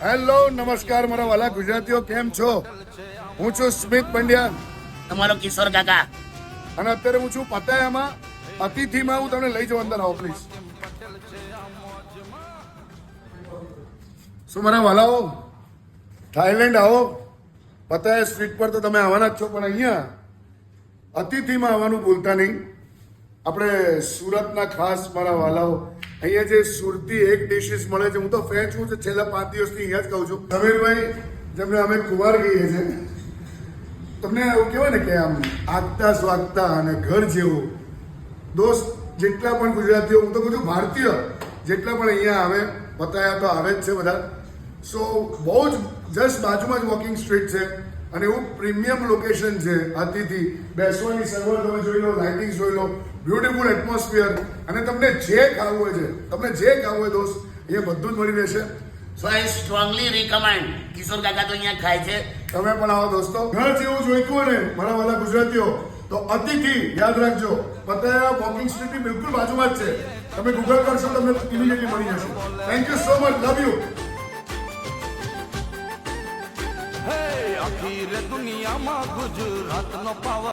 Hello નમસ્કાર મારા વાલા ગુજરાતીઓ, કેમ છો? હું છું સ્મિત પંડ્યા, તમારો કિશોર કાકા. અને અત્યારે હું છું પતાયામાં. અતિથિમાં હું તમને લઈ જાઉં, અંદર આવો પ્લીઝ. શું મારા વાલાઓ, થાઈલેન્ડ આવો. પતાયા સ્ટ્રીટ પર તો તમે આવવાના જ છો, પણ અહીંયા અતિથિમાં આવવાનું ભૂલતા નહીં. આપણે સુરતના ખાસ મારા વાલાઓ, અહીંયા જે સુરતી એક ડિશિસ મળે છે, હું તો ફેન છું, છેલ્લા 5 દિવસથી અહીંયા જ કહું છું. સમીરભાઈ, જેમને અમે કુંવાર કહીએ છીએ, તમને એવું કહેવાય ને કે આમ આગતા સ્વાગતા અને ઘર જેવું. દોસ્ત, જેટલા પણ ગુજરાતીઓ, હું તો કહું છું ભારતીય, જેટલા પણ અહીંયા આવે, પતાયા તો આવે જ છે બધા. સો બહુ જ જસ્ટ બાજુમાં જ વોકિંગ સ્ટ્રીટ છે, અને એવું પ્રીમિયમ લોકેશન છે. અતિથિ બેસવાની સગવડ તમે જોઈ લો, લાઇટિંગ જોઈ લો, બ્યુટીફુલ એટમોસ્ફિયર, અને તમને જે ખાવું હોય છે, તમને જે ખાવું હોય દોસ્ત, અહીંયા બધું જ મળી રહેશે. સો આઈ સ્ટ્રોંગલી રિકમેન્ડ. કિશોર કાકા તો અહીંયા ખાય છે. તમે પણ આવો દોસ્તો. ઘર જેવું જોઈતું હોય ને મારા વાલા ગુજરાતીઓ, તો અતિથિ યાદ રાખજો. પતાયા વોકિંગ સ્ટ્રીટની બિલકુલ બાજુમાં જ છે. તમે ગૂગલ કરશો, તમને ઇમિડિયેટલી મળી જશે. Thank you so much, love you. આખી રે દુનિયામાં ગુજરાતનો પાવર